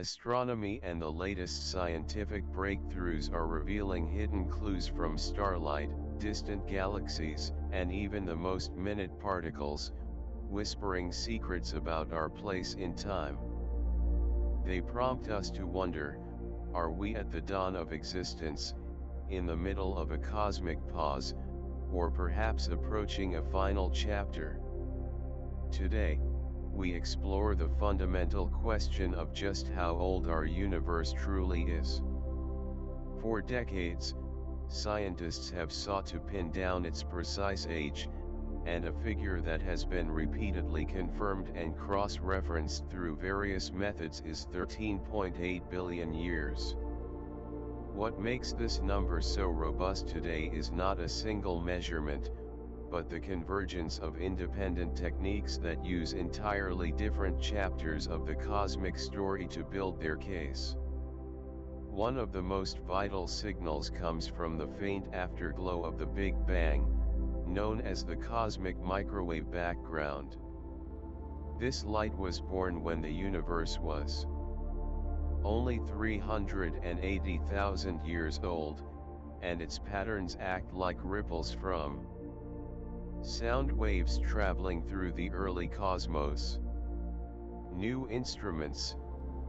Astronomy and the latest scientific breakthroughs are revealing hidden clues from starlight, distant galaxies, and even the most minute particles, whispering secrets about our place in time. They prompt us to wonder, are we at the dawn of existence, in the middle of a cosmic pause, or perhaps approaching a final chapter? Today, we explore the fundamental question of just how old our universe truly is. For decades, scientists have sought to pin down its precise age, and a figure that has been repeatedly confirmed and cross-referenced through various methods is 13.8 billion years. What makes this number so robust today is not a single measurement, but the convergence of independent techniques that use entirely different chapters of the cosmic story to build their case. One of the most vital signals comes from the faint afterglow of the Big Bang, known as the cosmic microwave background. This light was born when the universe was only 380,000 years old, and its patterns act like ripples from sound waves traveling through the early cosmos. New instruments,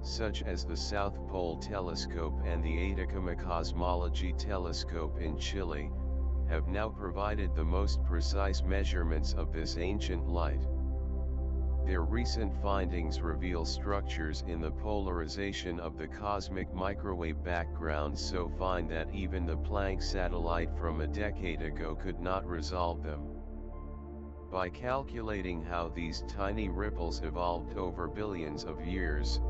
such as the South Pole Telescope and the Atacama Cosmology Telescope in Chile, have now provided the most precise measurements of this ancient light. Their recent findings reveal structures in the polarization of the cosmic microwave background so fine that even the Planck satellite from a decade ago could not resolve them. By calculating how these tiny ripples evolved over billions of years,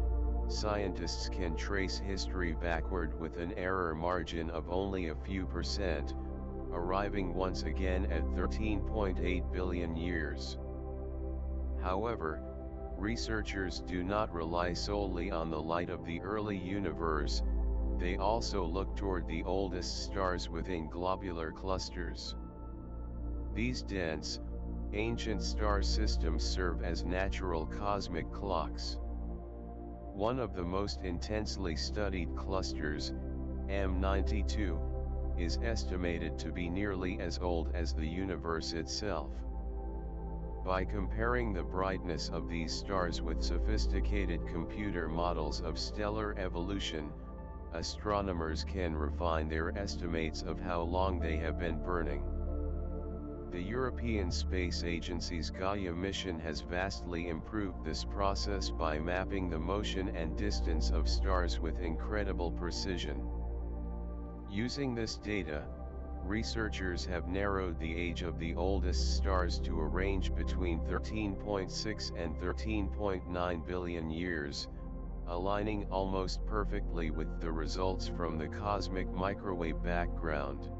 scientists can trace history backward with an error margin of only a few percent, arriving once again at 13.8 billion years. However, researchers do not rely solely on the light of the early universe, they also look toward the oldest stars within globular clusters. These dense, ancient star systems serve as natural cosmic clocks. One of the most intensely studied clusters, M92, is estimated to be nearly as old as the universe itself. By comparing the brightness of these stars with sophisticated computer models of stellar evolution, astronomers can refine their estimates of how long they have been burning. The European Space Agency's Gaia mission has vastly improved this process by mapping the motion and distance of stars with incredible precision. Using this data, researchers have narrowed the age of the oldest stars to a range between 13.6 and 13.9 billion years, aligning almost perfectly with the results from the cosmic microwave background.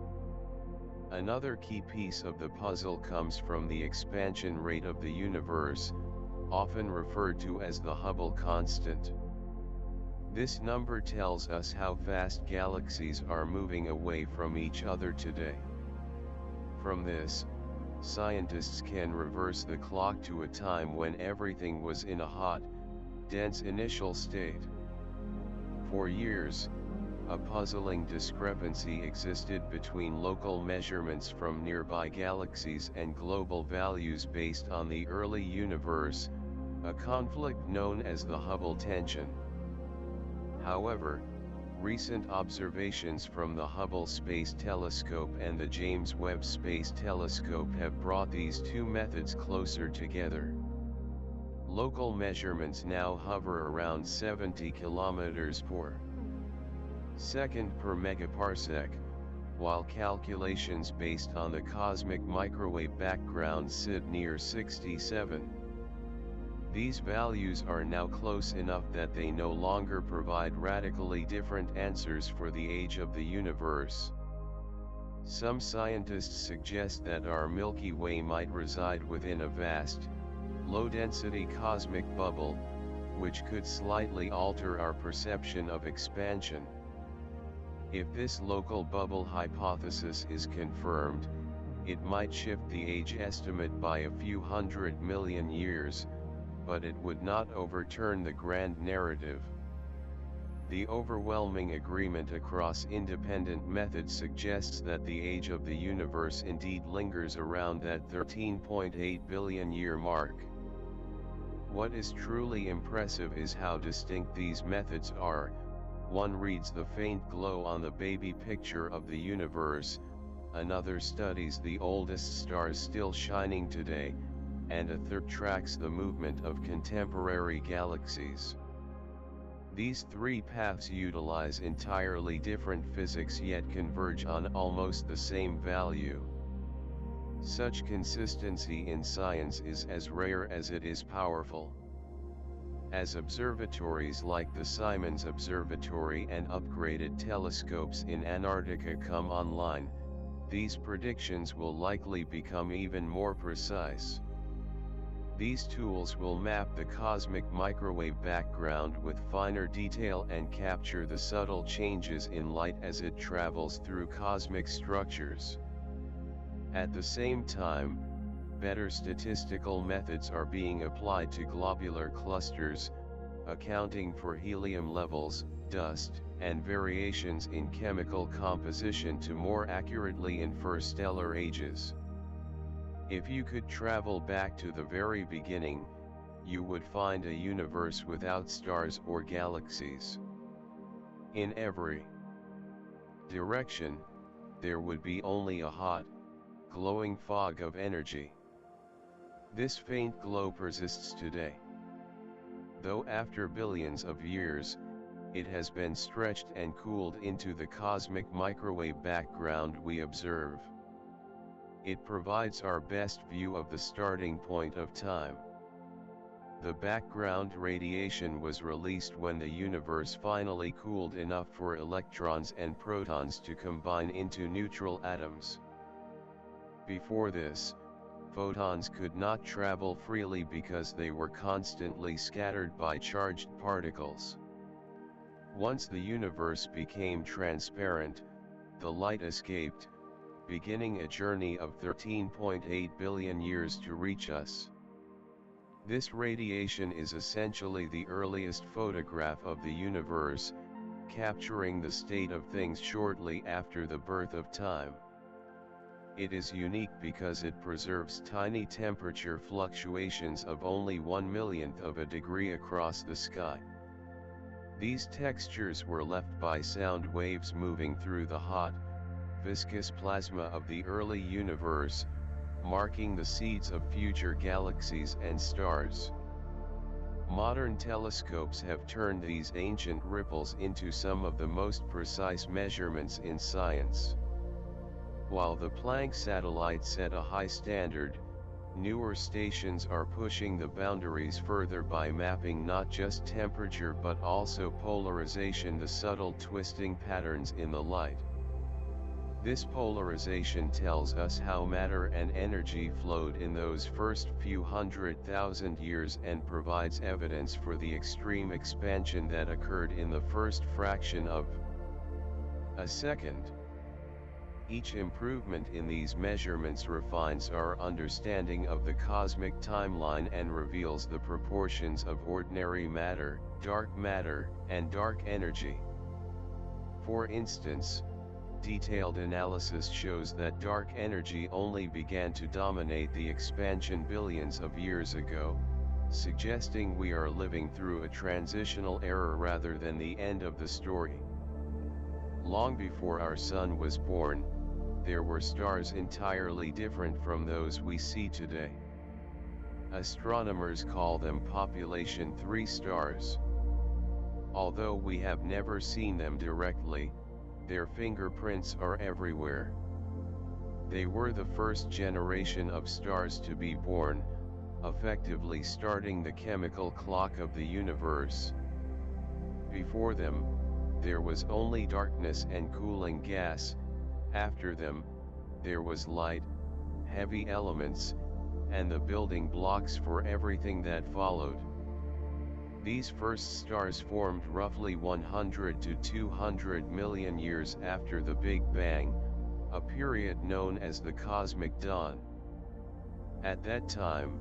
Another key piece of the puzzle comes from the expansion rate of the universe, often referred to as the Hubble constant. This number tells us how fast galaxies are moving away from each other today. From this, scientists can reverse the clock to a time when everything was in a hot, dense initial state. For years, a puzzling discrepancy existed between local measurements from nearby galaxies and global values based on the early universe, a conflict known as the Hubble tension. However, recent observations from the Hubble Space Telescope and the James Webb Space Telescope have brought these two methods closer together. Local measurements now hover around 70 kilometers per second per megaparsec, while calculations based on the cosmic microwave background sit near 67. These values are now close enough that they no longer provide radically different answers for the age of the universe. Some scientists suggest that our Milky Way might reside within a vast, low-density cosmic bubble, which could slightly alter our perception of expansion. If this local bubble hypothesis is confirmed, it might shift the age estimate by a few 100 million years, but it would not overturn the grand narrative. The overwhelming agreement across independent methods suggests that the age of the universe indeed lingers around that 13.8 billion year mark. What is truly impressive is how distinct these methods are. One reads the faint glow on the baby picture of the universe, another studies the oldest stars still shining today, and a third tracks the movement of contemporary galaxies. These three paths utilize entirely different physics yet converge on almost the same value. Such consistency in science is as rare as it is powerful. As observatories like the Simons Observatory and upgraded telescopes in Antarctica come online, these predictions will likely become even more precise. These tools will map the cosmic microwave background with finer detail and capture the subtle changes in light as it travels through cosmic structures. At the same time, better statistical methods are being applied to globular clusters, accounting for helium levels, dust, and variations in chemical composition to more accurately infer stellar ages. If you could travel back to the very beginning, you would find a universe without stars or galaxies. In every direction, there would be only a hot, glowing fog of energy. This faint glow persists today. Though after billions of years, it has been stretched and cooled into the cosmic microwave background we observe. It provides our best view of the starting point of time. The background radiation was released when the universe finally cooled enough for electrons and protons to combine into neutral atoms. Before this, photons could not travel freely because they were constantly scattered by charged particles. Once the universe became transparent, the light escaped, beginning a journey of 13.8 billion years to reach us. This radiation is essentially the earliest photograph of the universe, capturing the state of things shortly after the birth of time. It is unique because it preserves tiny temperature fluctuations of only 1/1,000,000th of a degree across the sky. These textures were left by sound waves moving through the hot, viscous plasma of the early universe, marking the seeds of future galaxies and stars. Modern telescopes have turned these ancient ripples into some of the most precise measurements in science. While the Planck satellite set a high standard, newer stations are pushing the boundaries further by mapping not just temperature but also polarization, the subtle twisting patterns in the light. This polarization tells us how matter and energy flowed in those first few 100,000 years and provides evidence for the extreme expansion that occurred in the first fraction of a second. Each improvement in these measurements refines our understanding of the cosmic timeline and reveals the proportions of ordinary matter, and dark energy. For instance, detailed analysis shows that dark energy only began to dominate the expansion billions of years ago, suggesting we are living through a transitional era rather than the end of the story. Long before our sun was born, there were stars entirely different from those we see today. Astronomers call them population 3 stars. Although we have never seen them directly, their fingerprints are everywhere. They were the first generation of stars to be born, effectively starting the chemical clock of the universe. Before them, there was only darkness and cooling gas. After them, there was light, heavy elements, and the building blocks for everything that followed. These first stars formed roughly 100 to 200 million years after the Big Bang, a period known as the Cosmic Dawn. At that time,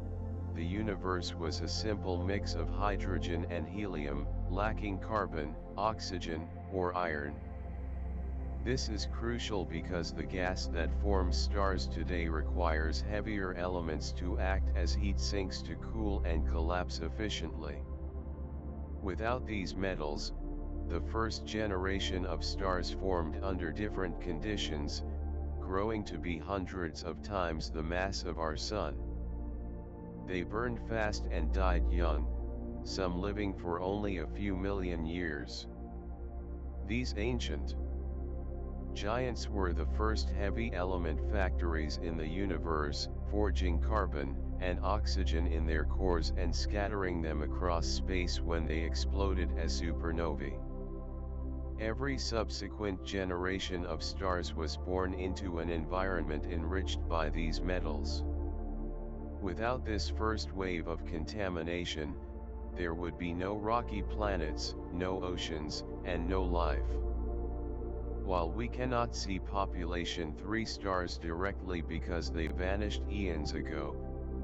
the universe was a simple mix of hydrogen and helium, lacking carbon, oxygen, or iron. This is crucial because the gas that forms stars today requires heavier elements to act as heat sinks to cool and collapse efficiently. Without these metals, the first generation of stars formed under different conditions, growing to be hundreds of times the mass of our Sun. They burned fast and died young, some living for only a few million years. These ancient giants were the first heavy element factories in the universe, forging carbon and oxygen in their cores and scattering them across space when they exploded as supernovae. Every subsequent generation of stars was born into an environment enriched by these metals. Without this first wave of contamination, there would be no rocky planets, no oceans, and no life. While we cannot see population 3 stars directly because they vanished eons ago,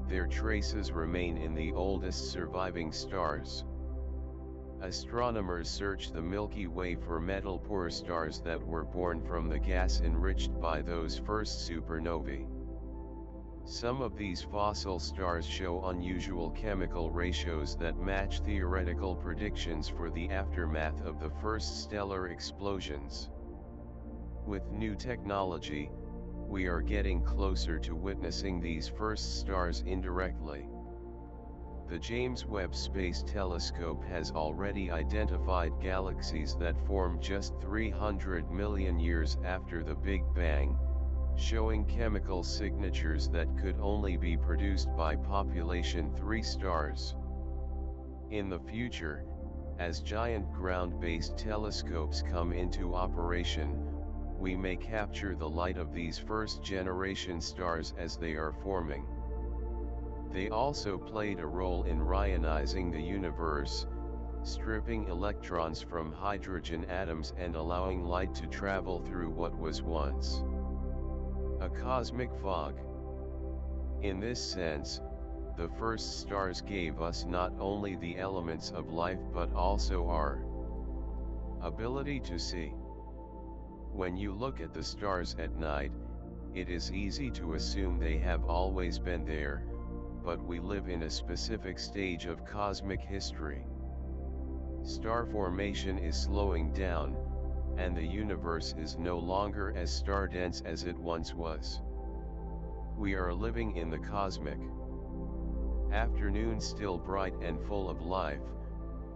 their traces remain in the oldest surviving stars. Astronomers search the Milky Way for metal-poor stars that were born from the gas enriched by those first supernovae. Some of these fossil stars show unusual chemical ratios that match theoretical predictions for the aftermath of the first stellar explosions. With new technology, we are getting closer to witnessing these first stars indirectly. The James Webb Space Telescope has already identified galaxies that formed just 300 million years after the Big Bang, showing chemical signatures that could only be produced by population 3 stars. In the future, as giant ground-based telescopes come into operation, we may capture the light of these first-generation stars as they are forming. They also played a role in ionizing the universe, stripping electrons from hydrogen atoms and allowing light to travel through what was once a cosmic fog. In this sense, the first stars gave us not only the elements of life but also our ability to see. When you look at the stars at night, it is easy to assume they have always been there, but we live in a specific stage of cosmic history. Star formation is slowing down, and the universe is no longer as star-dense as it once was. We are living in the cosmic afternoon, still bright and full of life,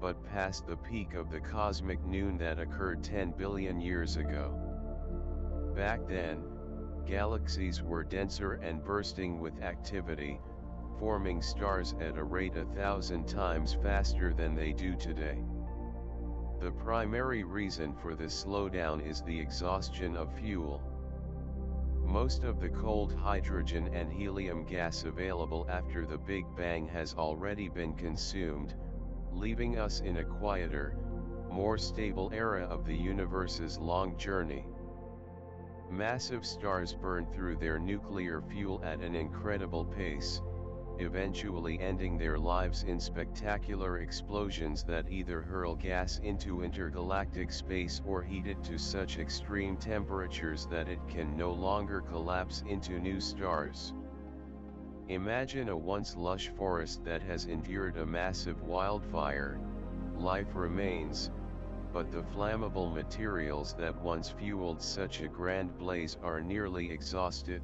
but past the peak of the cosmic noon that occurred 10 billion years ago. Back then, galaxies were denser and bursting with activity, forming stars at a rate 1,000 times faster than they do today. The primary reason for this slowdown is the exhaustion of fuel. Most of the cold hydrogen and helium gas available after the Big Bang has already been consumed, leaving us in a quieter, more stable era of the universe's long journey. Massive stars burn through their nuclear fuel at an incredible pace, eventually ending their lives in spectacular explosions that either hurl gas into intergalactic space or heat it to such extreme temperatures that it can no longer collapse into new stars. Imagine a once lush forest that has endured a massive wildfire. Life remains, but the flammable materials that once fueled such a grand blaze are nearly exhausted.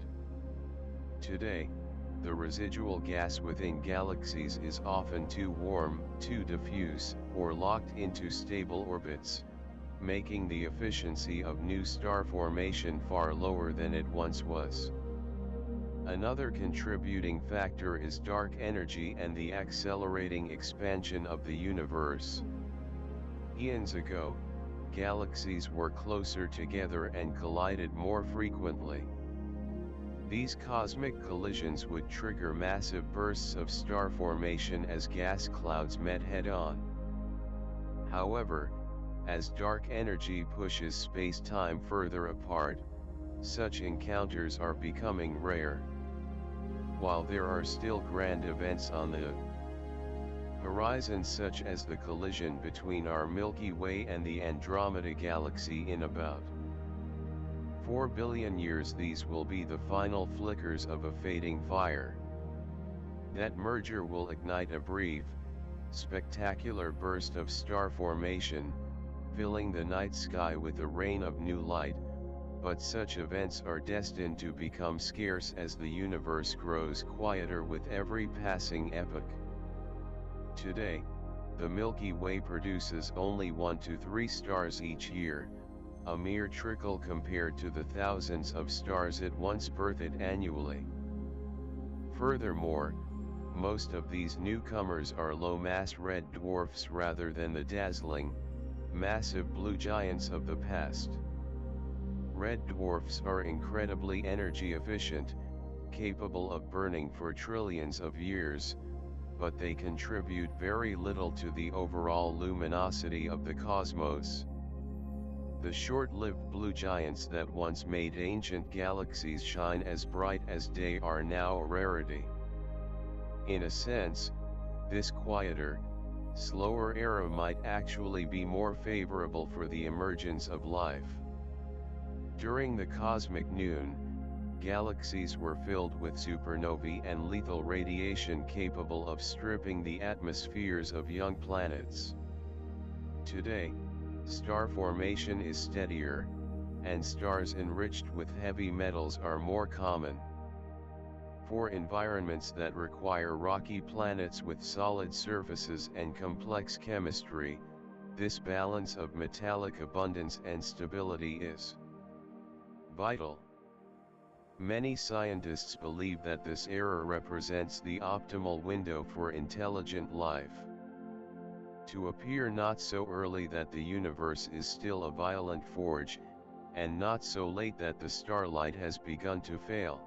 Today, the residual gas within galaxies is often too warm, too diffuse, or locked into stable orbits, making the efficiency of new star formation far lower than it once was. Another contributing factor is dark energy and the accelerating expansion of the universe. Eons ago, galaxies were closer together and collided more frequently. These cosmic collisions would trigger massive bursts of star formation as gas clouds met head-on. However, as dark energy pushes space-time further apart, such encounters are becoming rare. While there are still grand events on the Horizons such as the collision between our Milky Way and the Andromeda Galaxy in about 4 billion years. These will be the final flickers of a fading fire. That merger will ignite a brief, spectacular burst of star formation, filling the night sky with a rain of new light, but such events are destined to become scarce as the universe grows quieter with every passing epoch. Today, the Milky Way produces only 1 to 3 stars each year, a mere trickle compared to the thousands of stars it once birthed annually. Furthermore, most of these newcomers are low-mass red dwarfs rather than the dazzling, massive blue giants of the past. Red dwarfs are incredibly energy efficient, capable of burning for trillions of years, but they contribute very little to the overall luminosity of the cosmos. The short-lived blue giants that once made ancient galaxies shine as bright as day are now a rarity. In a sense, this quieter, slower era might actually be more favorable for the emergence of life. During the cosmic noon, galaxies were filled with supernovae and lethal radiation capable of stripping the atmospheres of young planets. Today, star formation is steadier, and stars enriched with heavy metals are more common. For environments that require rocky planets with solid surfaces and complex chemistry, this balance of metallic abundance and stability is vital. Many scientists believe that this era represents the optimal window for intelligent life. To appear not so early that the universe is still a violent forge, and not so late that the starlight has begun to fail.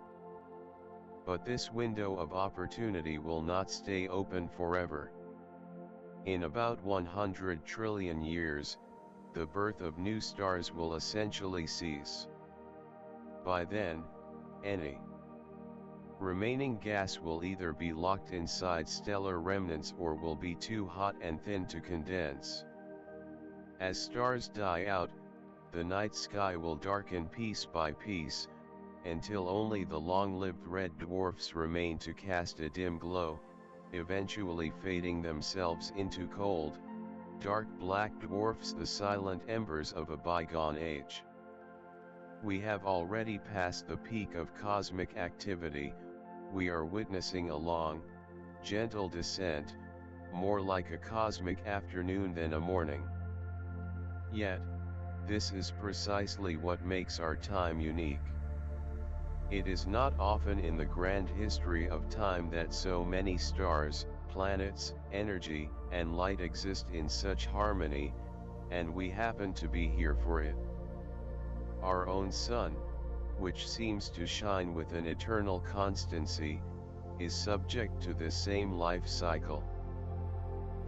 But this window of opportunity will not stay open forever. In about 100 trillion years, the birth of new stars will essentially cease. By then, any remaining gas will either be locked inside stellar remnants or will be too hot and thin to condense. As stars die out, the night sky will darken piece by piece, until only the long-lived red dwarfs remain to cast a dim glow, eventually fading themselves into cold, dark black dwarfs, the silent embers of a bygone age. We have already passed the peak of cosmic activity. We are witnessing a long, gentle descent, more like a cosmic afternoon than a morning. Yet, this is precisely what makes our time unique. It is not often in the grand history of time that so many stars, planets, energy, and light exist in such harmony, and we happen to be here for it. Our own sun, which seems to shine with an eternal constancy, is subject to this same life cycle.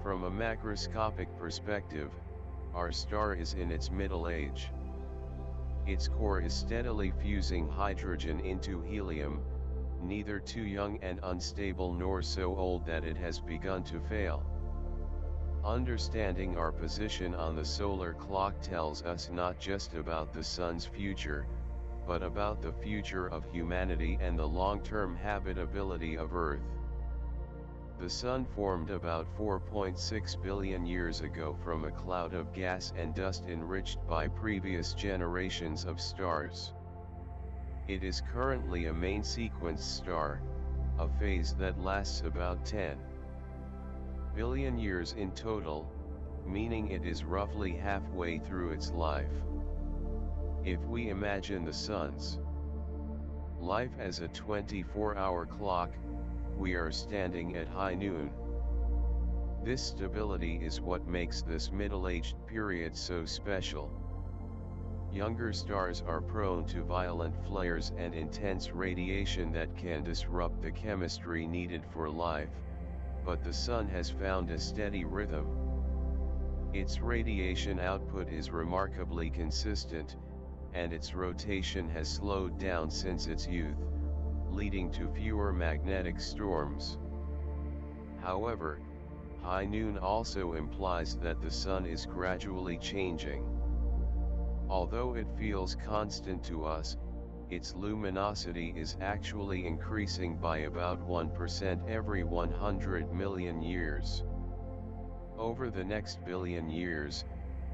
From a macroscopic perspective, our star is in its middle age. Its core is steadily fusing hydrogen into helium, neither too young and unstable nor so old that it has begun to fail. Understanding our position on the solar clock tells us not just about the sun's future, but about the future of humanity and the long-term habitability of Earth. The sun formed about 4.6 billion years ago from a cloud of gas and dust enriched by previous generations of stars. It is currently a main sequence star, a phase that lasts about 10 billion years in total, meaning it is roughly halfway through its life. If we imagine the sun's life as a 24-hour clock, we are standing at high noon. This stability is what makes this middle-aged period so special. Younger stars are prone to violent flares and intense radiation that can disrupt the chemistry needed for life, but the sun has found a steady rhythm. Its radiation output is remarkably consistent, and its rotation has slowed down since its youth, leading to fewer magnetic storms. However, High noon also implies that the sun is gradually changing. Although it feels constant to us, its luminosity is actually increasing by about 1% every 100 million years. Over the next billion years,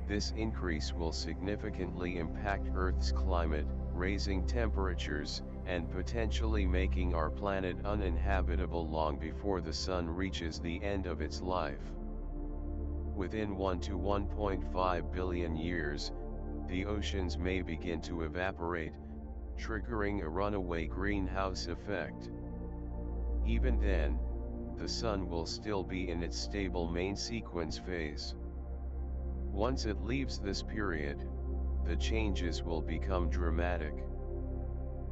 this increase will significantly impact Earth's climate, raising temperatures, and potentially making our planet uninhabitable long before the sun reaches the end of its life. Within 1 to 1.5 billion years, the oceans may begin to evaporate, triggering a runaway greenhouse effect. Even then, the sun will still be in its stable main sequence phase. Once it leaves this period, the changes will become dramatic.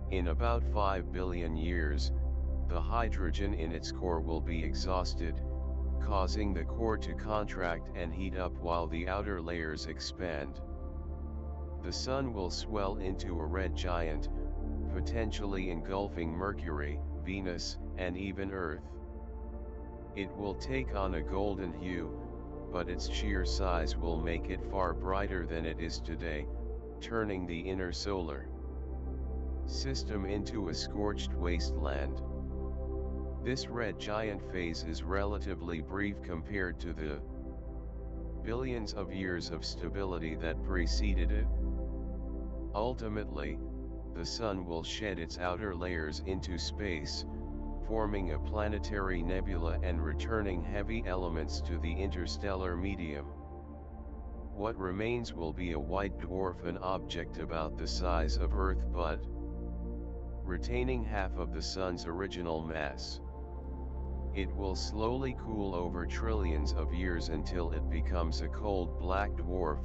In about 5 billion years, the hydrogen in its core will be exhausted, causing the core to contract and heat up while the outer layers expand. The sun will swell into a red giant, potentially engulfing Mercury, Venus, and even Earth. It will take on a golden hue, but its sheer size will make it far brighter than it is today, turning the inner solar system into a scorched wasteland. This red giant phase is relatively brief compared to the billions of years of stability that preceded it. Ultimately, the sun will shed its outer layers into space, forming a planetary nebula and returning heavy elements to the interstellar medium. What remains will be a white dwarf, an object about the size of Earth but retaining half of the sun's original mass. It will slowly cool over trillions of years until it becomes a cold black dwarf,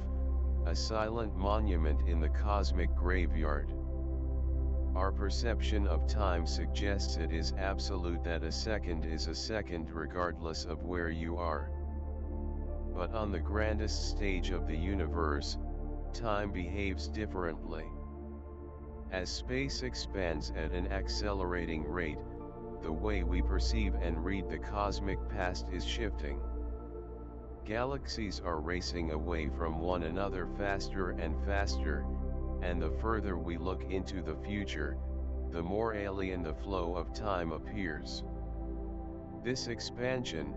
a silent monument in the cosmic graveyard. Our perception of time suggests it is absolute, that a second is a second regardless of where you are. But on the grandest stage of the universe, time behaves differently. As space expands at an accelerating rate, the way we perceive and read the cosmic past is shifting. Galaxies are racing away from one another faster and faster, and the further we look into the future, the more alien the flow of time appears. This expansion,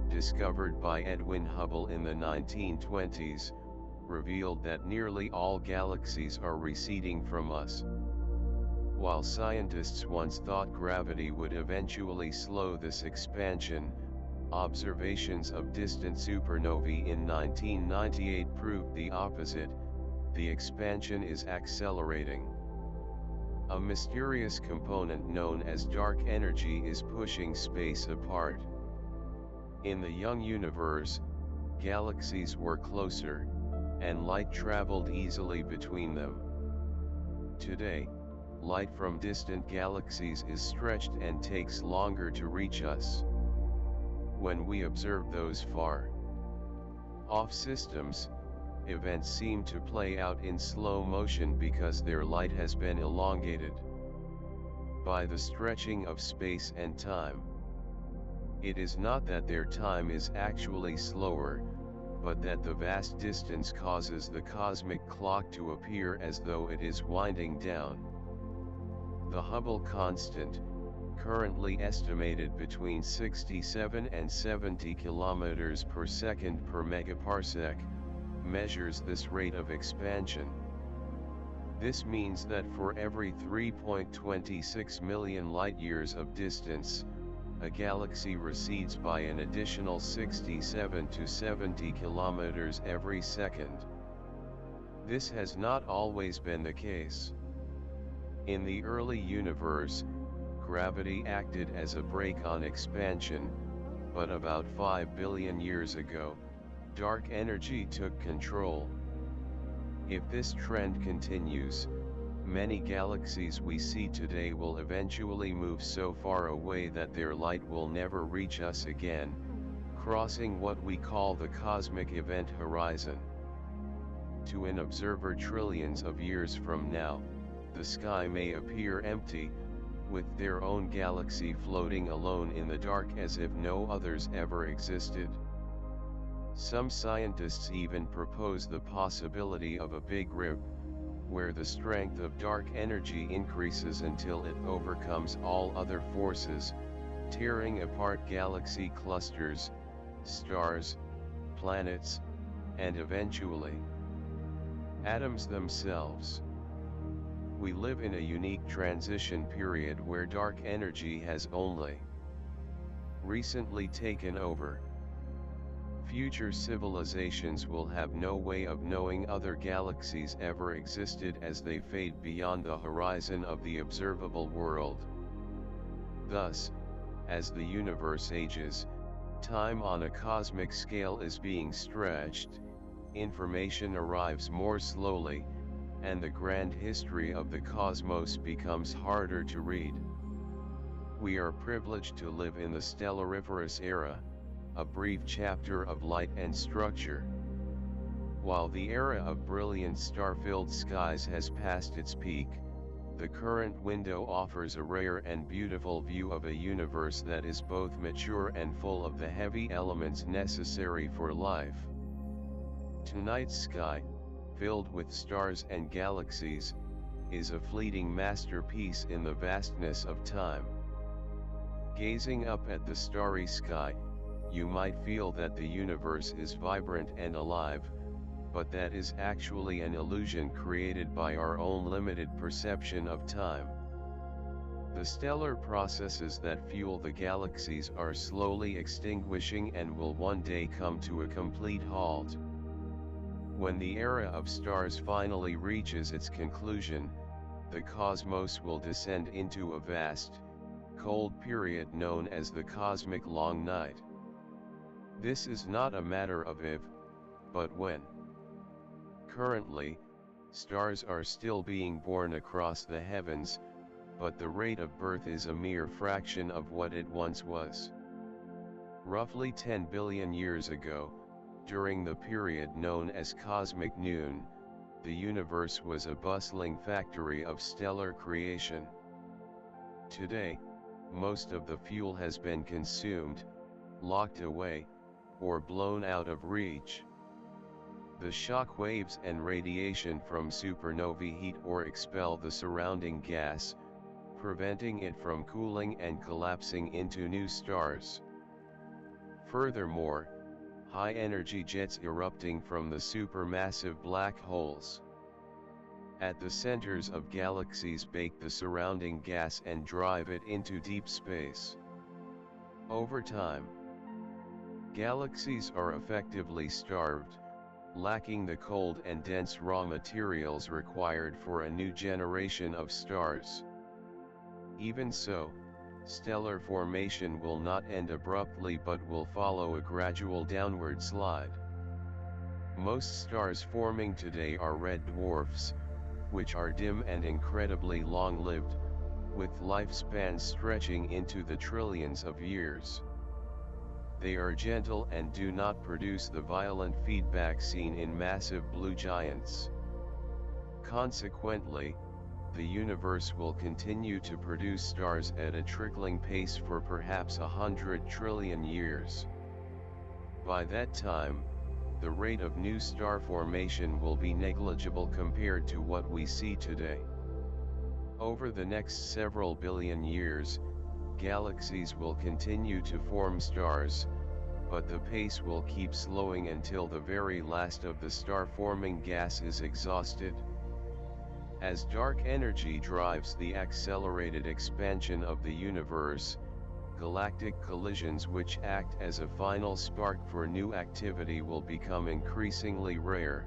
discovered by Edwin Hubble in the 1920s, revealed that nearly all galaxies are receding from us. While scientists once thought gravity would eventually slow this expansion, observations of distant supernovae in 1998 proved the opposite. The expansion is accelerating. A mysterious component known as dark energy is pushing space apart. In the young universe, galaxies were closer, and light traveled easily between them. Today, light from distant galaxies is stretched and takes longer to reach us. When we observe those far-off systems, events seem to play out in slow motion because their light has been elongated by the stretching of space and time. It is not that their time is actually slower, but that the vast distance causes the cosmic clock to appear as though it is winding down. The Hubble constant, currently estimated between 67 and 70 kilometers per second per megaparsec, measures this rate of expansion. This means that for every 3.26 million light-years of distance, a galaxy recedes by an additional 67 to 70 kilometers every second. This has not always been the case. In the early universe, gravity acted as a brake on expansion, but about 5 billion years ago, dark energy took control. If this trend continues, many galaxies we see today will eventually move so far away that their light will never reach us again, crossing what we call the cosmic event horizon. To an observer trillions of years from now, the sky may appear empty, with their own galaxy floating alone in the dark as if no others ever existed. Some scientists even propose the possibility of a big rip, where the strength of dark energy increases until it overcomes all other forces, tearing apart galaxy clusters, stars, planets, and eventually, atoms themselves. We live in a unique transition period where dark energy has only recently taken over. Future civilizations will have no way of knowing other galaxies ever existed as they fade beyond the horizon of the observable world. Thus, as the universe ages, time on a cosmic scale is being stretched, information arrives more slowly, and the grand history of the cosmos becomes harder to read. We are privileged to live in the stellariferous era, a brief chapter of light and structure. While the era of brilliant star-filled skies has passed its peak, the current window offers a rare and beautiful view of a universe that is both mature and full of the heavy elements necessary for life. Tonight's sky, filled with stars and galaxies, is a fleeting masterpiece in the vastness of time. Gazing up at the starry sky, you might feel that the universe is vibrant and alive, but that is actually an illusion created by our own limited perception of time. The stellar processes that fuel the galaxies are slowly extinguishing and will one day come to a complete halt. When the era of stars finally reaches its conclusion, the cosmos will descend into a vast, cold period known as the cosmic long night. This is not a matter of if, but when. Currently, stars are still being born across the heavens, but the rate of birth is a mere fraction of what it once was. Roughly 10 billion years ago, during the period known as cosmic noon, the universe was a bustling factory of stellar creation. Today, most of the fuel has been consumed, locked away, or blown out of reach. The shock waves and radiation from supernovae heat or expel the surrounding gas, preventing it from cooling and collapsing into new stars. Furthermore, high-energy jets erupting from the supermassive black holes at the centers of galaxies bake the surrounding gas and drive it into deep space. Over time, galaxies are effectively starved, lacking the cold and dense raw materials required for a new generation of stars. Even so, stellar formation will not end abruptly but will follow a gradual downward slide. Most stars forming today are red dwarfs, which are dim and incredibly long-lived, with lifespans stretching into the trillions of years. They are gentle and do not produce the violent feedback seen in massive blue giants. Consequently, the universe will continue to produce stars at a trickling pace for perhaps 100 trillion years. By that time, the rate of new star formation will be negligible compared to what we see today. Over the next several billion years, galaxies will continue to form stars, but the pace will keep slowing until the very last of the star-forming gas is exhausted. As dark energy drives the accelerated expansion of the universe, galactic collisions which act as a final spark for new activity will become increasingly rare,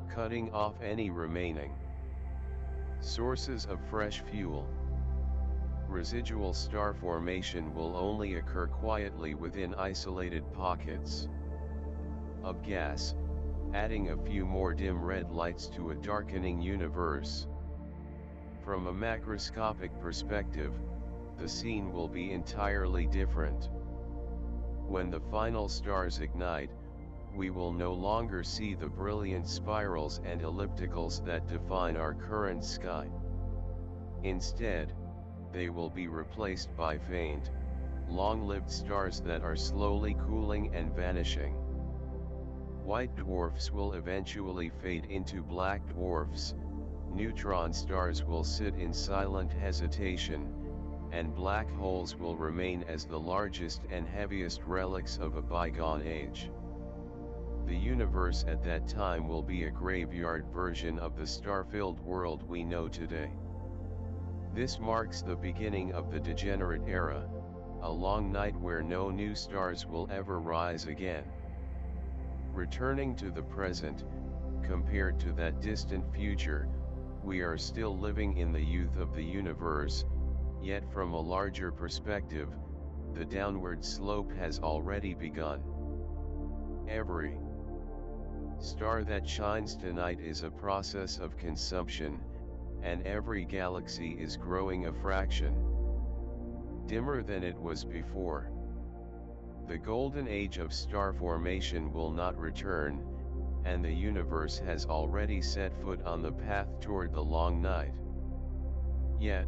cutting off any remaining sources of fresh fuel. Residual star formation will only occur quietly within isolated pockets of gas, adding a few more dim red lights to a darkening universe. From a macroscopic perspective, the scene will be entirely different. When the final stars ignite, we will no longer see the brilliant spirals and ellipticals that define our current sky. Instead, they will be replaced by faint, long-lived stars that are slowly cooling and vanishing. White dwarfs will eventually fade into black dwarfs, neutron stars will sit in silent hesitation, and black holes will remain as the largest and heaviest relics of a bygone age. The universe at that time will be a graveyard version of the star-filled world we know today. This marks the beginning of the degenerate era, a long night where no new stars will ever rise again. Returning to the present, compared to that distant future, we are still living in the youth of the universe, yet from a larger perspective, the downward slope has already begun. Every star that shines tonight is a process of consumption, and every galaxy is growing a fraction dimmer than it was before. The golden age of star formation will not return, and the universe has already set foot on the path toward the long night. Yet,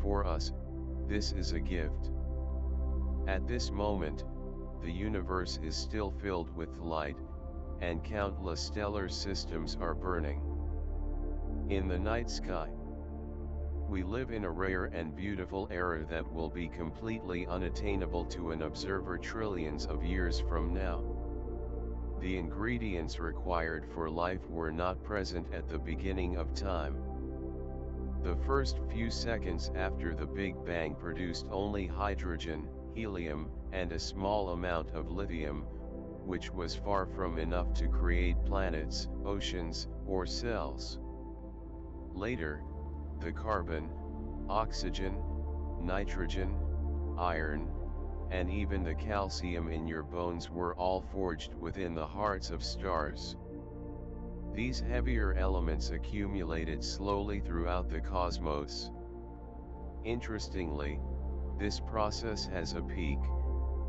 for us, this is a gift. At this moment, the universe is still filled with light, and countless stellar systems are burning in the night sky. We live in a rare and beautiful era that will be completely unattainable to an observer trillions of years from now. The ingredients required for life were not present at the beginning of time. The first few seconds after the Big Bang produced only hydrogen, helium, and a small amount of lithium, which was far from enough to create planets, oceans, or cells. Later, the carbon, oxygen, nitrogen, iron, and even the calcium in your bones were all forged within the hearts of stars. These heavier elements accumulated slowly throughout the cosmos. Interestingly, this process has a peak,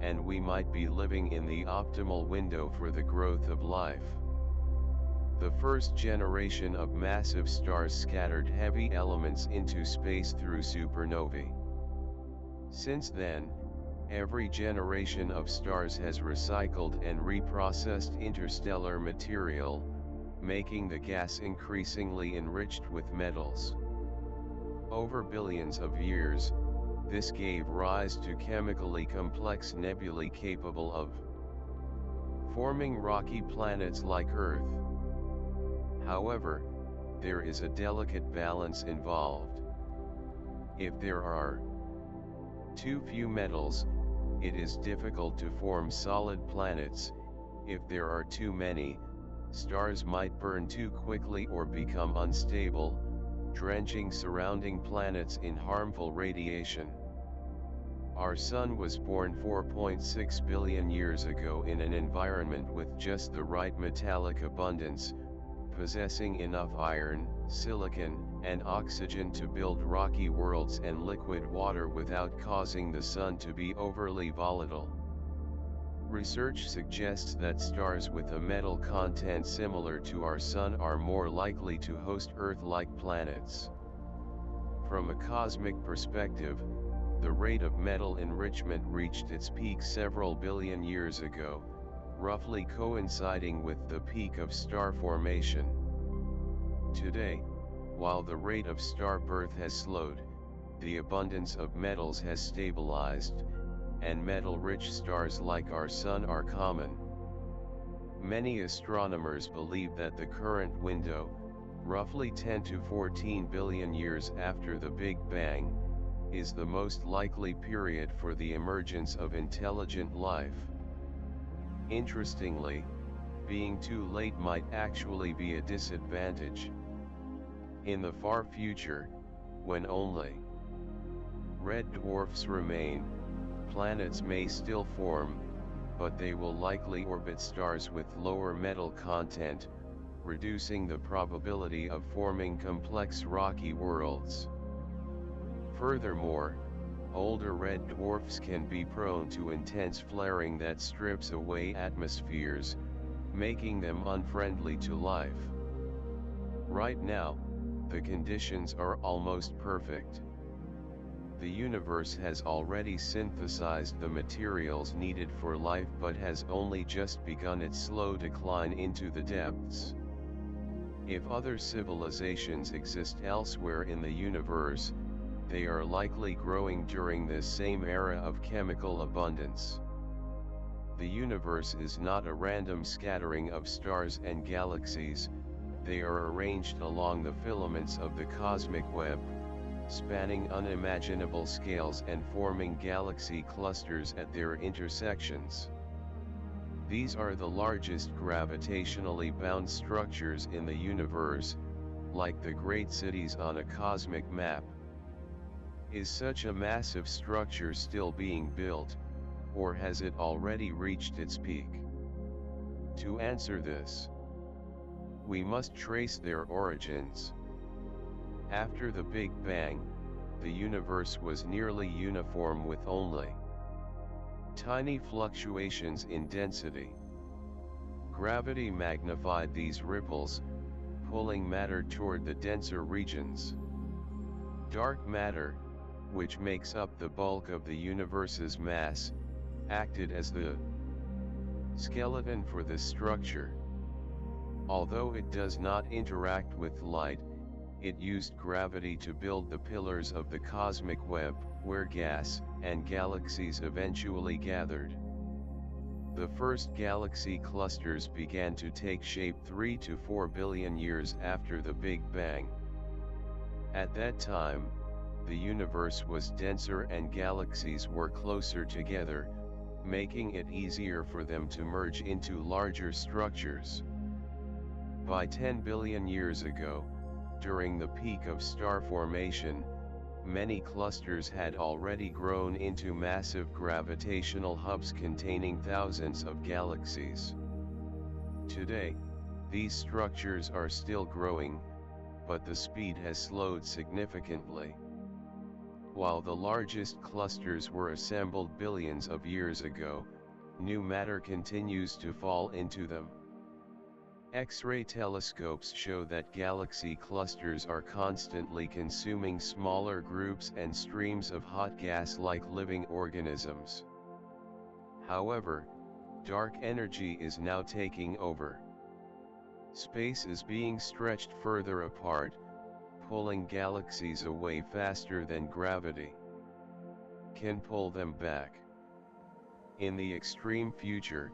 and we might be living in the optimal window for the growth of life. The first generation of massive stars scattered heavy elements into space through supernovae. Since then, every generation of stars has recycled and reprocessed interstellar material, making the gas increasingly enriched with metals. Over billions of years, this gave rise to chemically complex nebulae capable of forming rocky planets like Earth. However, there is a delicate balance involved. If there are too few metals, it is difficult to form solid planets. If there are too many, stars might burn too quickly or become unstable, drenching surrounding planets in harmful radiation. Our Sun was born 4.6 billion years ago in an environment with just the right metallic abundance, possessing enough iron, silicon, and oxygen to build rocky worlds and liquid water without causing the Sun to be overly volatile. Research suggests that stars with a metal content similar to our Sun are more likely to host Earth-like planets. From a cosmic perspective, the rate of metal enrichment reached its peak several billion years ago, roughly coinciding with the peak of star formation. Today, while the rate of star birth has slowed, the abundance of metals has stabilized, and metal-rich stars like our Sun are common. Many astronomers believe that the current window, roughly 10 to 14 billion years after the Big Bang, is the most likely period for the emergence of intelligent life. Interestingly, being too late might actually be a disadvantage. In the far future, when only red dwarfs remain, planets may still form, but they will likely orbit stars with lower metal content, reducing the probability of forming complex rocky worlds. Furthermore, older red dwarfs can be prone to intense flaring that strips away atmospheres, making them unfriendly to life. Right now, the conditions are almost perfect. The universe has already synthesized the materials needed for life but has only just begun its slow decline into the depths. If other civilizations exist elsewhere in the universe, they are likely growing during this same era of chemical abundance. The universe is not a random scattering of stars and galaxies, they are arranged along the filaments of the cosmic web, spanning unimaginable scales and forming galaxy clusters at their intersections. These are the largest gravitationally bound structures in the universe, like the great cities on a cosmic map. Is such a massive structure still being built, or has it already reached its peak? To answer this, we must trace their origins. After the Big Bang, the universe was nearly uniform with only tiny fluctuations in density. Gravity magnified these ripples, pulling matter toward the denser regions. Dark matter, which makes up the bulk of the universe's mass, acted as the skeleton for this structure. Although it does not interact with light, it used gravity to build the pillars of the cosmic web, where gas and galaxies eventually gathered. The first galaxy clusters began to take shape 3 to 4 billion years after the Big Bang. At that time, the universe was denser and galaxies were closer together, making it easier for them to merge into larger structures. By 10 billion years ago, during the peak of star formation, many clusters had already grown into massive gravitational hubs containing thousands of galaxies. Today, these structures are still growing, but the speed has slowed significantly. While the largest clusters were assembled billions of years ago, new matter continues to fall into them. X-ray telescopes show that galaxy clusters are constantly consuming smaller groups and streams of hot gas like living organisms. However, dark energy is now taking over. Space is being stretched further apart, pulling galaxies away faster than gravity can pull them back. In the extreme future,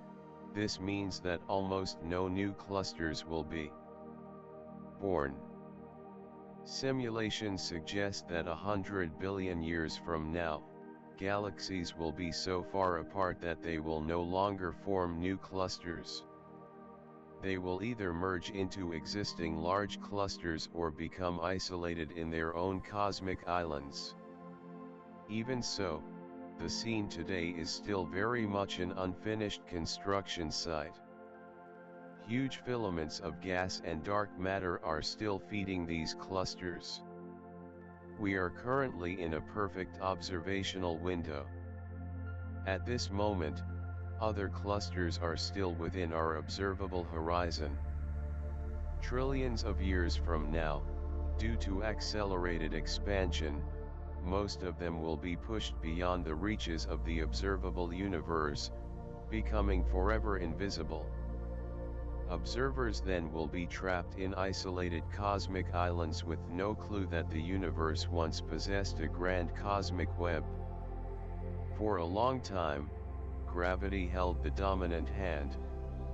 this means that almost no new clusters will be born. Simulations suggest that 100 billion years from now, galaxies will be so far apart that they will no longer form new clusters. They will either merge into existing large clusters or become isolated in their own cosmic islands. Even so, the scene today is still very much an unfinished construction site. Huge filaments of gas and dark matter are still feeding these clusters. We are currently in a perfect observational window. At this moment, other clusters are still within our observable horizon. Trillions of years from now, due to accelerated expansion, most of them will be pushed beyond the reaches of the observable universe, becoming forever invisible. Observers then will be trapped in isolated cosmic islands with no clue that the universe once possessed a grand cosmic web. For a long time, gravity held the dominant hand,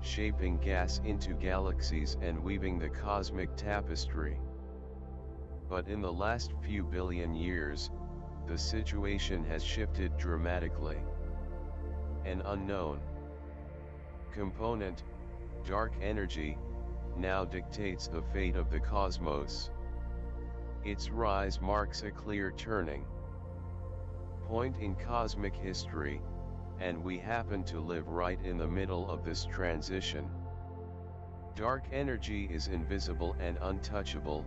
shaping gas into galaxies and weaving the cosmic tapestry. But in the last few billion years, the situation has shifted dramatically. An unknown component, dark energy, now dictates the fate of the cosmos. Its rise marks a clear turning point in cosmic history, and we happen to live right in the middle of this transition. Dark energy is invisible and untouchable,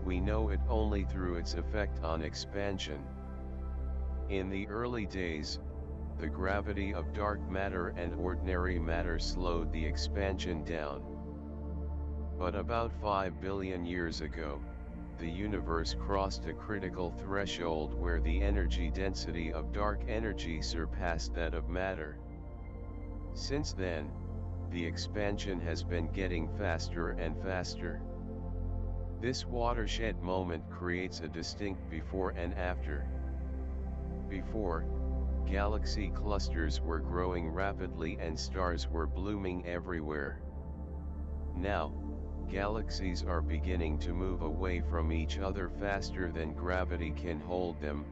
we know it only through its effect on expansion. In the early days, the gravity of dark matter and ordinary matter slowed the expansion down. But about 5 billion years ago, the universe crossed a critical threshold where the energy density of dark energy surpassed that of matter. Since then, the expansion has been getting faster and faster. This watershed moment creates a distinct before and after. Before, galaxy clusters were growing rapidly and stars were blooming everywhere. Now, galaxies are beginning to move away from each other faster than gravity can hold them,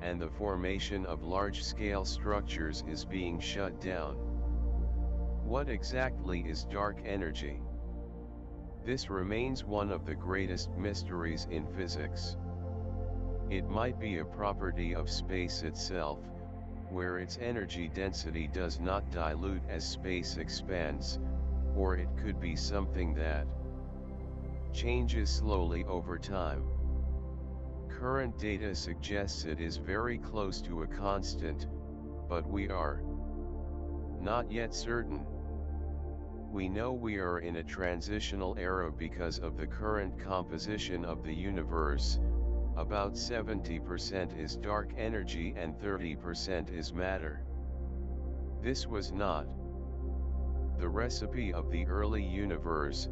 and the formation of large-scale structures is being shut down. What exactly is dark energy? This remains one of the greatest mysteries in physics. It might be a property of space itself, where its energy density does not dilute as space expands, or it could be something that changes slowly over time. Current data suggests it is very close to a constant, but we are not yet certain. We know we are in a transitional era because of the current composition of the universe. About 70% is dark energy and 30% is matter. This was not the recipe of the early universe,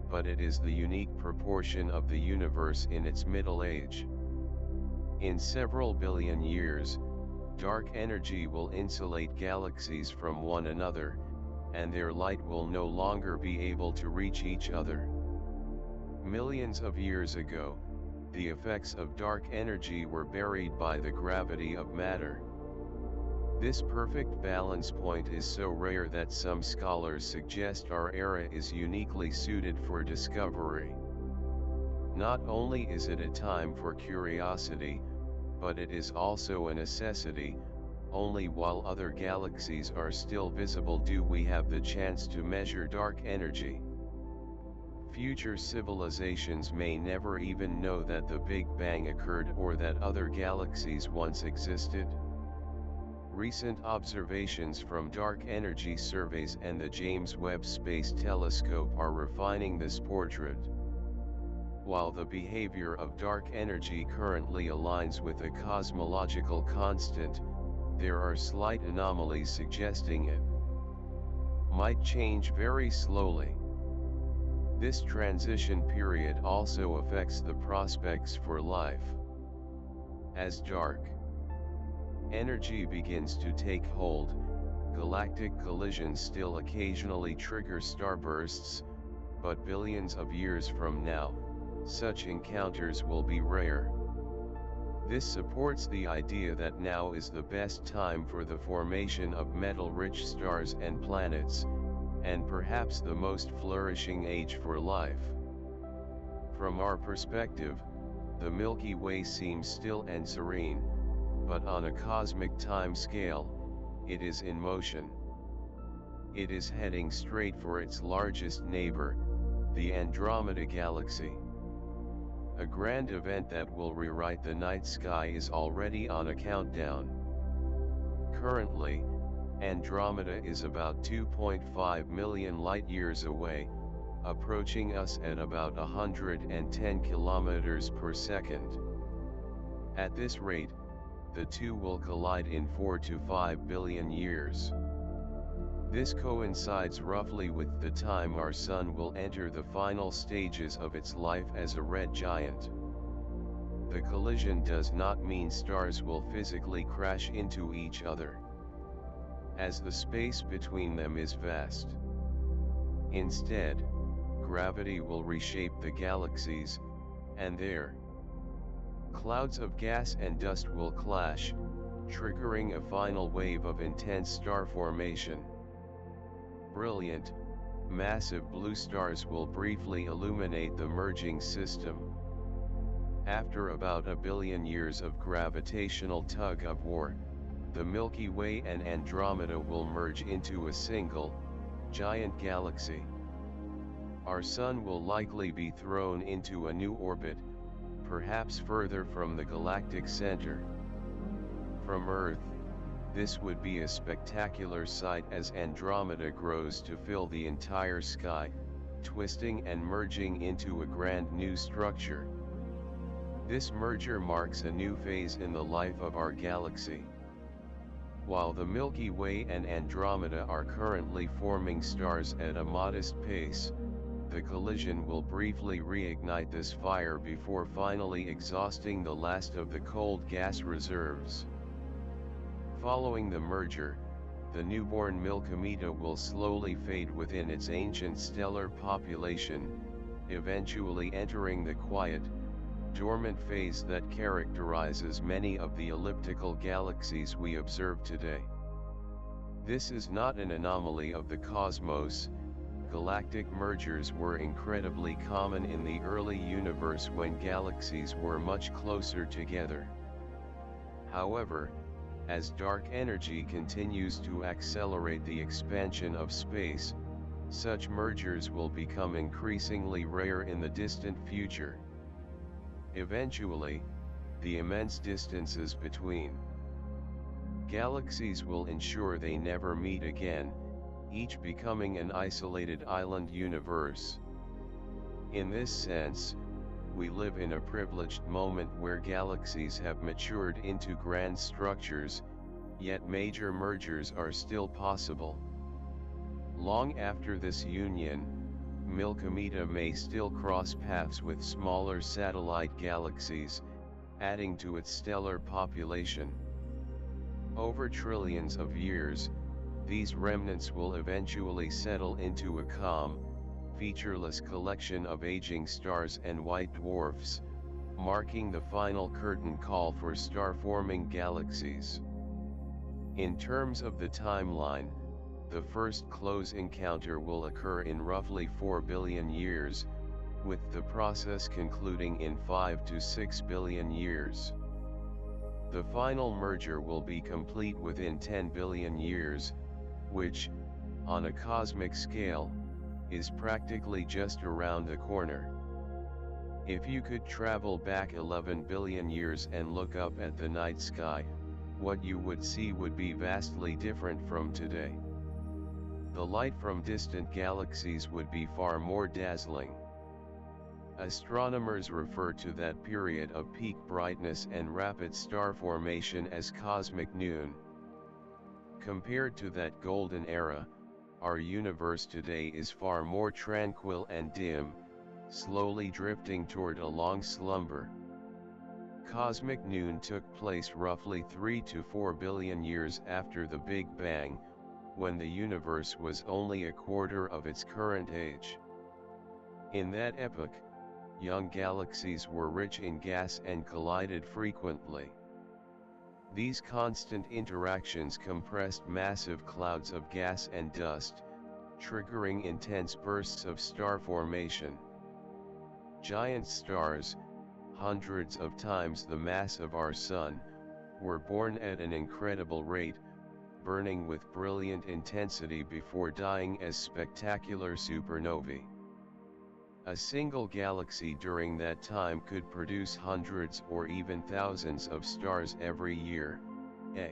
but it is the unique proportion of the universe in its middle age. In several billion years, dark energy will insulate galaxies from one another, and their light will no longer be able to reach each other. Millions of years ago, the effects of dark energy were buried by the gravity of matter. This perfect balance point is so rare that some scholars suggest our era is uniquely suited for discovery. Not only is it a time for curiosity, but it is also a necessity. Only while other galaxies are still visible do we have the chance to measure dark energy. Future civilizations may never even know that the Big Bang occurred or that other galaxies once existed. Recent observations from dark energy surveys and the James Webb Space Telescope are refining this portrait. While the behavior of dark energy currently aligns with a cosmological constant, there are slight anomalies suggesting it might change very slowly. This transition period also affects the prospects for life. As dark energy begins to take hold, galactic collisions still occasionally trigger starbursts, but billions of years from now, such encounters will be rare. This supports the idea that now is the best time for the formation of metal-rich stars and planets, and perhaps the most flourishing age for life. From our perspective, the Milky Way seems still and serene, but on a cosmic time scale, it is in motion. It is heading straight for its largest neighbor, the Andromeda Galaxy. A grand event that will rewrite the night sky is already on a countdown. Currently, Andromeda is about 2.5 million light-years away, approaching us at about 110 kilometers per second. At this rate, the two will collide in 4 to 5 billion years. This coincides roughly with the time our Sun will enter the final stages of its life as a red giant. The collision does not mean stars will physically crash into each other, as the space between them is vast. Instead, gravity will reshape the galaxies, and their clouds of gas and dust will clash, triggering a final wave of intense star formation. Brilliant, massive blue stars will briefly illuminate the merging system. After about a billion years of gravitational tug-of-war, the Milky Way and Andromeda will merge into a single, giant galaxy. Our Sun will likely be thrown into a new orbit, perhaps further from the galactic center. From Earth, this would be a spectacular sight as Andromeda grows to fill the entire sky, twisting and merging into a grand new structure. This merger marks a new phase in the life of our galaxy. While the Milky Way and Andromeda are currently forming stars at a modest pace, the collision will briefly reignite this fire before finally exhausting the last of the cold gas reserves. Following the merger, the newborn Milkometa will slowly fade within its ancient stellar population, eventually entering the quiet, dormant phase that characterizes many of the elliptical galaxies we observe today. This is not an anomaly of the cosmos. Galactic mergers were incredibly common in the early universe when galaxies were much closer together. However, as dark energy continues to accelerate the expansion of space, such mergers will become increasingly rare in the distant future. Eventually, the immense distances between galaxies will ensure they never meet again, each becoming an isolated island universe. In this sense, we live in a privileged moment where galaxies have matured into grand structures, yet major mergers are still possible. Long after this union, Milkometa may still cross paths with smaller satellite galaxies, adding to its stellar population. Over trillions of years, these remnants will eventually settle into a calm, featureless collection of aging stars and white dwarfs, marking the final curtain call for star-forming galaxies. In terms of the timeline, the first close encounter will occur in roughly 4 billion years, with the process concluding in 5 to 6 billion years. The final merger will be complete within 10 billion years, which, on a cosmic scale, is practically just around the corner. If you could travel back 11 billion years and look up at the night sky, what you would see would be vastly different from today. The light from distant galaxies would be far more dazzling. Astronomers refer to that period of peak brightness and rapid star formation as cosmic noon. Compared to that golden era, our universe today is far more tranquil and dim, slowly drifting toward a long slumber. Cosmic noon took place roughly 3 to 4 billion years after the Big Bang, when the universe was only a quarter of its current age. In that epoch, young galaxies were rich in gas and collided frequently. These constant interactions compressed massive clouds of gas and dust, triggering intense bursts of star formation. Giant stars, hundreds of times the mass of our Sun, were born at an incredible rate, burning with brilliant intensity before dying as spectacular supernovae. A single galaxy during that time could produce hundreds or even thousands of stars every year, a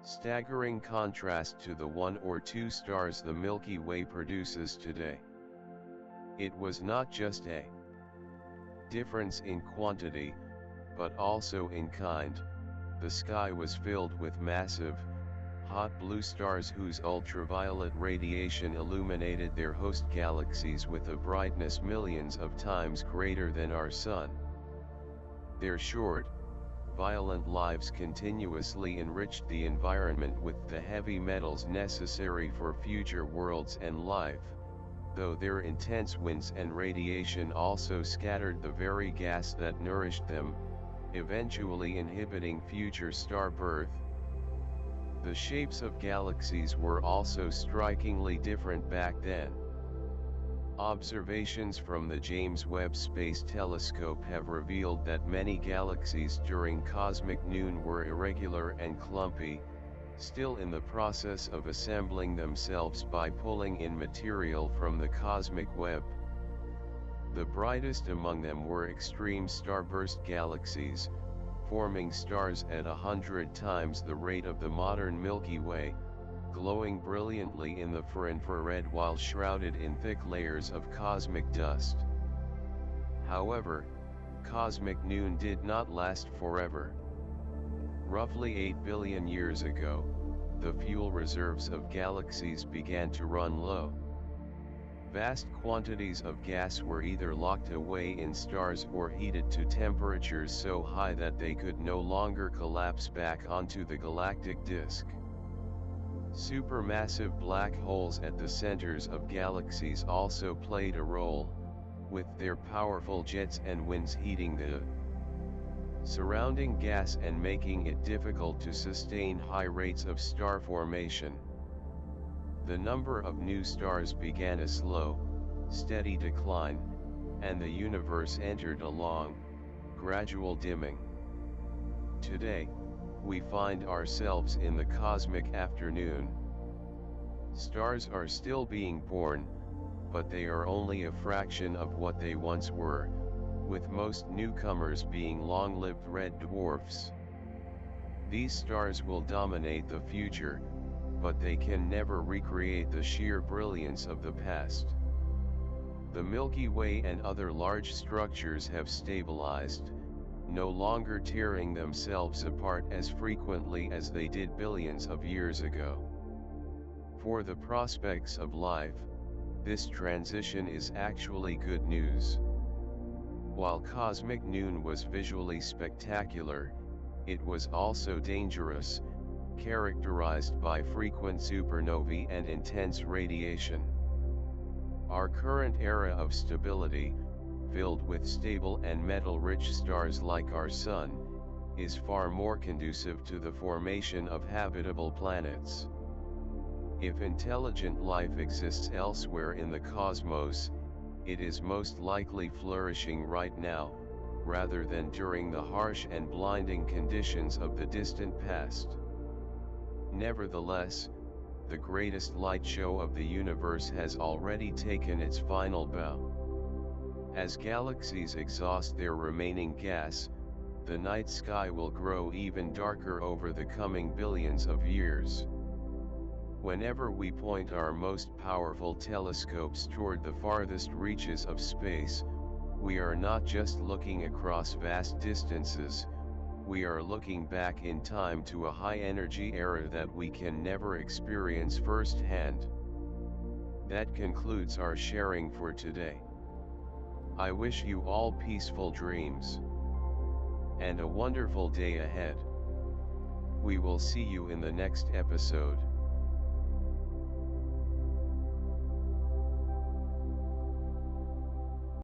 staggering contrast to the 1 or 2 stars the Milky Way produces today. It was not just a difference in quantity, but also in kind. The sky was filled with massive, hot blue stars whose ultraviolet radiation illuminated their host galaxies with a brightness millions of times greater than our Sun. Their short, violent lives continuously enriched the environment with the heavy metals necessary for future worlds and life, though their intense winds and radiation also scattered the very gas that nourished them, eventually inhibiting future star birth. The shapes of galaxies were also strikingly different back then. Observations from the James Webb Space Telescope have revealed that many galaxies during cosmic noon were irregular and clumpy, still in the process of assembling themselves by pulling in material from the cosmic web. The brightest among them were extreme starburst galaxies, forming stars at 100 times the rate of the modern Milky Way, glowing brilliantly in the far-infrared while shrouded in thick layers of cosmic dust. However, cosmic noon did not last forever. Roughly 8 billion years ago, the fuel reserves of galaxies began to run low. Vast quantities of gas were either locked away in stars or heated to temperatures so high that they could no longer collapse back onto the galactic disk. Supermassive black holes at the centers of galaxies also played a role, with their powerful jets and winds heating the surrounding gas and making it difficult to sustain high rates of star formation. The number of new stars began a slow, steady decline, and the universe entered a long, gradual dimming. Today, we find ourselves in the cosmic afternoon. Stars are still being born, but they are only a fraction of what they once were, with most newcomers being long-lived red dwarfs. These stars will dominate the future, but they can never recreate the sheer brilliance of the past. The Milky Way and other large structures have stabilized, no longer tearing themselves apart as frequently as they did billions of years ago. For the prospects of life, this transition is actually good news. While cosmic noon was visually spectacular, it was also dangerous, characterized by frequent supernovae and intense radiation. Our current era of stability, filled with stable and metal-rich stars like our Sun, is far more conducive to the formation of habitable planets. If intelligent life exists elsewhere in the cosmos, it is most likely flourishing right now, rather than during the harsh and blinding conditions of the distant past. Nevertheless, the greatest light show of the universe has already taken its final bow. As galaxies exhaust their remaining gas, the night sky will grow even darker over the coming billions of years. Whenever we point our most powerful telescopes toward the farthest reaches of space, we are not just looking across vast distances, we are looking back in time to a high-energy era that we can never experience firsthand. That concludes our sharing for today. I wish you all peaceful dreams and a wonderful day ahead. We will see you in the next episode.